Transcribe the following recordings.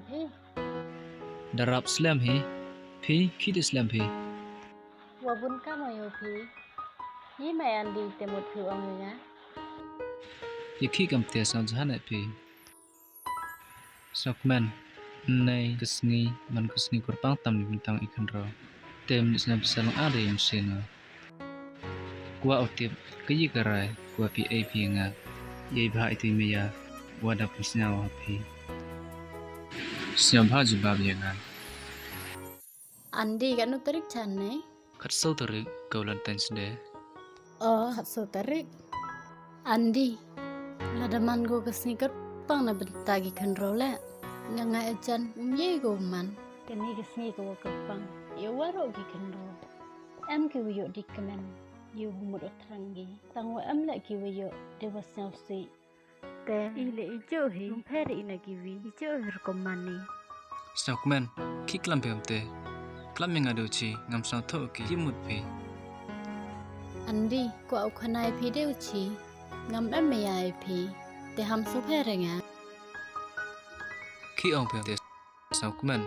พี่ดารับสแลมเฮพี่คิดสแลมเฮว่าบุญก้ามาอยู่พี่ยี่ไม่อันดีแต่หมดผิวเอาเลยนะยคิดกำเตียสังจานเอพี่สักแมนในกษณีมันกษณีกุรปังตำลิมตังอีกคนรอเต็มนิสนาบิสลองอะไรยังเชนะกว่าเอาเทียบก็ยิ่งกระไรกว่าพี่เอพี่งายัยบ้าituเมียว่าดับสนาวพี่สนาวบ้าจุบาบยังไงอันดีกันนุตริกฉันเนี่ยขัดเสาตรึกเกาลันตันสเดขัดสุตริกอันดีลาดมันกูกสิกปังนับตากิคันโรแลยังไงอาจารย์ยี่กูมันกันนี่กสิกูกปังอยู่ว่าโรกิคันโรกิวโยดิกมันอยู่หมดทางกีตั้งว่าละกิวโยเดวสาวสีแต่อีเล่อีโจ้เฮลุงเพรอีนักวีอีโจ้รกมันนี่สนาวแมนคิดกลัมเพียมเตกลัมยังไงดูชีงามสาวโตกิยิมุดพี่อันดีกูเอาขนายพี่เดียวชีงามได้ไม่ยายพี่แต่ทำสุเพรงอ่ะขี้อ่องเพียงเตสาวแมน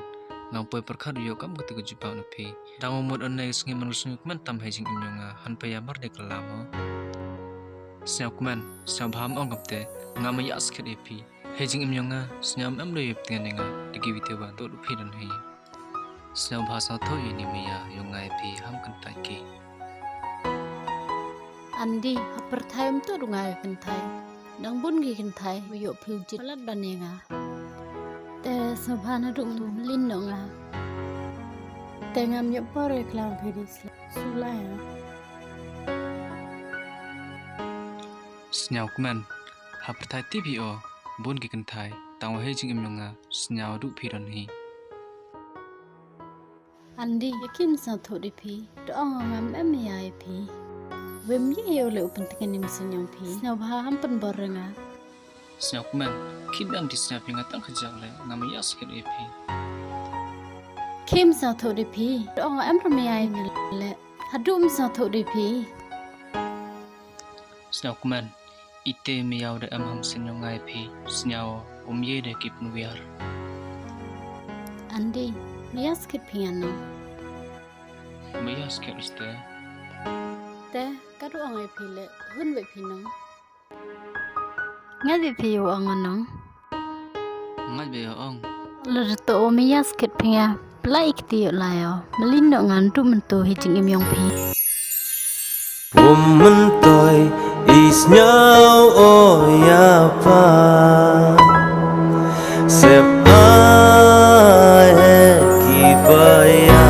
งามเปิดประคัดอยู่กับกติกาจุบาวนุพี่ดาวมุดอันในสงิมันรุสนุกมันทำให้จิงอิมยงหันไปยามารเด็กลามสาวแมนสาวพามอ่องกับเตงามายาสเคดพี่ให้จิงอิมยงสยามเอ็มเลยเตียนยังดิกิวิเตวันตัวลุพี่ดันให้สาวภาษาทอยนิมียายงไงพี่ห้ามกันตายกีอันดีฮับประทายมตัวดงไงกันไทยดังบุญกีกันไทยวิโยพิวจิตลัดบันยังแต่สภาพนั้นดุมลิ้นหนองแต่งามยบปอเรกลางพีดิสสุไลสยามแมนฮับประทายที่พี่โอบุญกีกันไทยต่างว่าให้จิงอิมยงสยามดุพี่ดันให้อันดียกิมสังทุดิพีดองงามไม่ยายพีเวมยี่เอวเลยอุปนิกันนิมสัญญาพีสาวพาฮัมปันบอรงาสยามแมนคิดแบบที่สยามยังตั้งขจังเลยงามายาสเคดพี่คิมสังทุดิพีดองงามไม่ยายเงละฮัดดุมสังทุดิพีสยามแมนอิเตมียาวเดอัมฮัมสัญญาไงพี่สยามเย่เดกิปนุวิอาร์อันดีไม่ยาสเคดพิอันโนไม่ยาสเคดสเตแต่ก็ดูอ่างไอพีเล่หุ่นไวพีน้องงั้นวิพีอยู่อ่างน้องงั้นเบียอ่องลรโตไม่ยาสเก็ตพิงาปลายอีกทีอยู่แล้วมลินดงานรูมันโตให้จิงอิมยองพีWoman toy is now oh ya pa Sep ai ki baya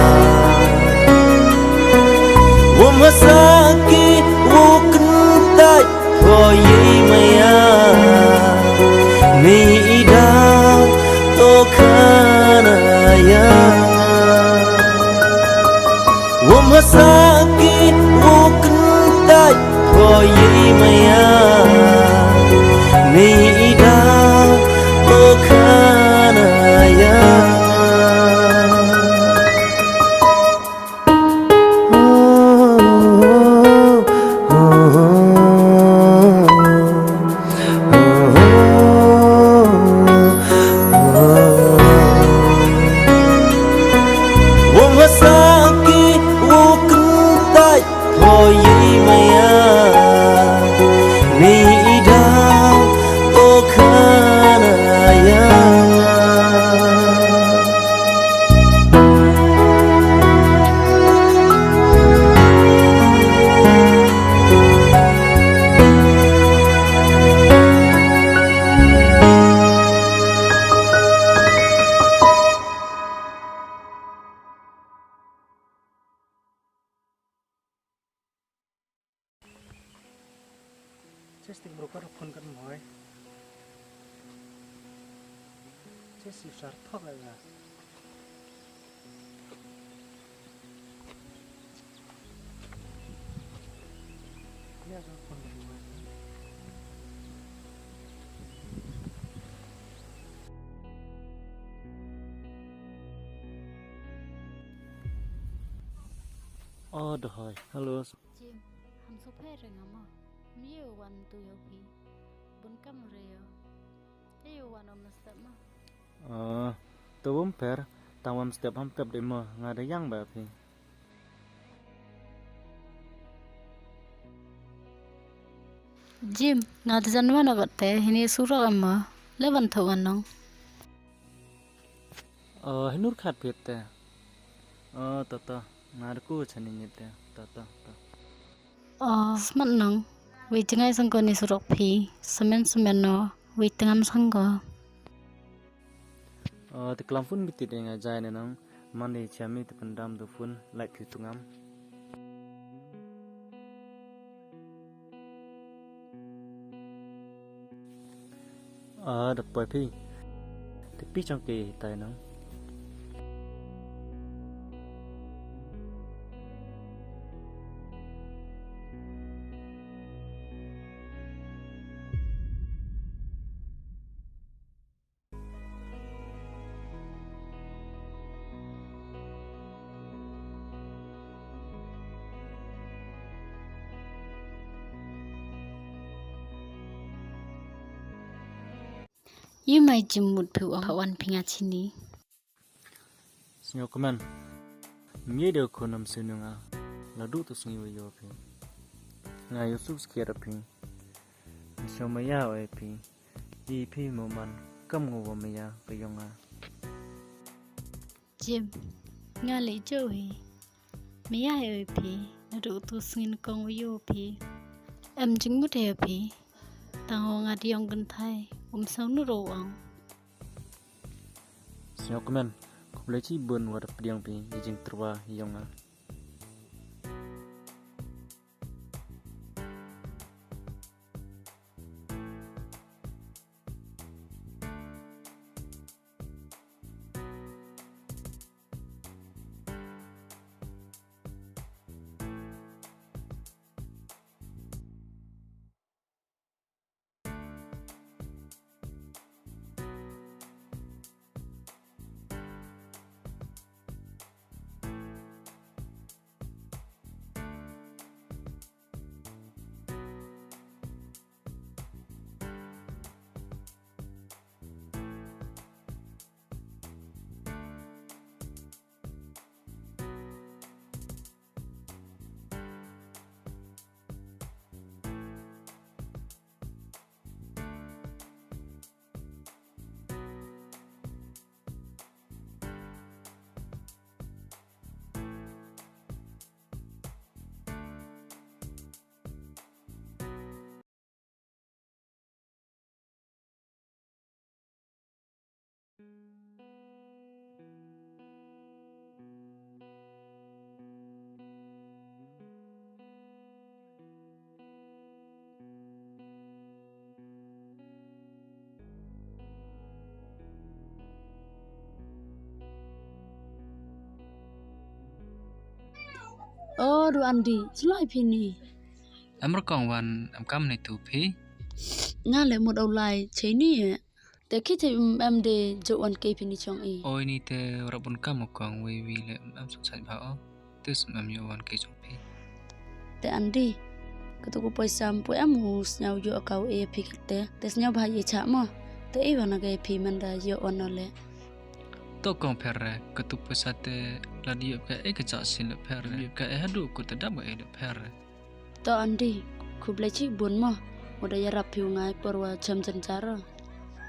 Woman saki woken tai ho ye maya Ni ida to kana ya Woman saki woken tai ho ye maya Ni ida to kana ya Sestik broker phone kan moi. Sesik sar thok la. Ya sa phone kan moi. Oh dohoi. Hello. Jim ham su phe renga mi yo wan tu yo pi bun kam re yo e yo wan o mas ma ตัวผมเพรตามวันสเต็ปผมเต็บได้มางานได้ยังแบบนี้ Jim, ngah tu jangan mana kat teh, ini surah amma, lewan thawan nong. ให้นูรขาดเพชรแต่ต่องานกูฉันนี่แต่ต่อ Smat nong, wei jengai sangko ni surah pi, semen no, wei tengam sangko. แต่กลางฟุ้นมีติดยังไงใจเนี่ยน้องมันได้เชื่อมีแต่เป็นดำตัวฟุ้นไหลผิวตรงนั้นดับปล่อยพี่แต่พี่จังเกยตายน้อง You mai jemut pu awan pingat sini. Senyo keman mie de ko nam senunga la du to senyo yo pi nga yo su skiera pi so maya oi pi di pi mo man kam ngo wa maya pe yonga Jim, ngah le jowi. Maya yo pi, nadu tu singin kong yo pi. Jemut yo pi. Tang ho ngah diong gentai, sau nu ro ang. senyo keman ko ble chi bun wa da pdiang pi jing trwa yonga Oh, du Andi, selai pi ni. Amr kong wan am kam nei tu phi. Ngah le một đầu lại chế ni à. Để khi thì em de jo an ke pi ni chong e. Oi ni te rabun kam kong we wi le am su sai ba tus am yo wan ke chung phi. Để Andi, cái tụ bồi sam bồi em hus nhau yo kau e pi kete. Để nhau ba ye cha mo. Để e wana ke pi man da yo on le. To kong perre ketup pesate la dia ka e ka cha sin le perre ka e hadu ku te dam e le perre. To Andi, ku ble chi bun mo. Udah ya rapiu ngai perwa jam cara.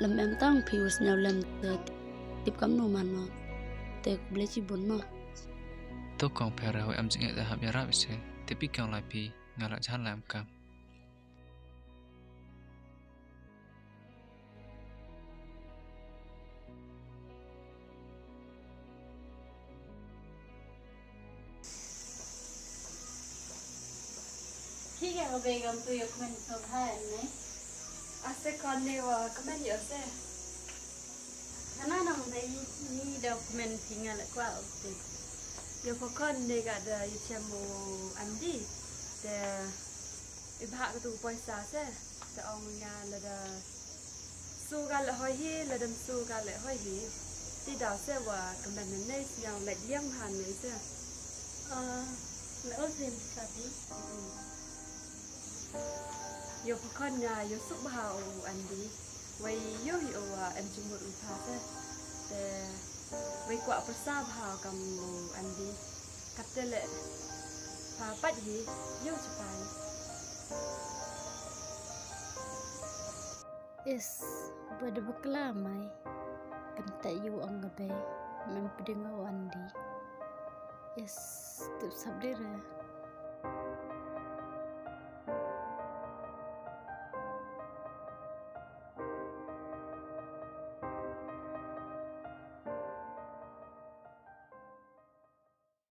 Lem em tang pius nhau lem de tip kam no man no. Te ku ble chi bun mo. To kong perre ho am jing e da hab ya ra se te pi kong lai pi ngala chan lam kam. Khi cái về gam tu yok men so hai ne. Ase con ne wa kamen yo se. Kana nang dai ni document tinggal kwa update. Yo ko con ne ga da yo chemo andi. De ibha ka tu poisa se. De ong ya la da su ga la hoi hi la dam su ga la hoi hi. Ti da se wa kamen ne yang la liang han ne se. Le ozim sabi. Yo ko con ya yo su ba o andi. Wai yo hi o em chimo u pa se. De Wei kwa persab ha kamu andi. Katele. Pa pat hi yo cepai. Is pada berkelamai kentak you ang gabe mempedengau andi. Is tu sabdera.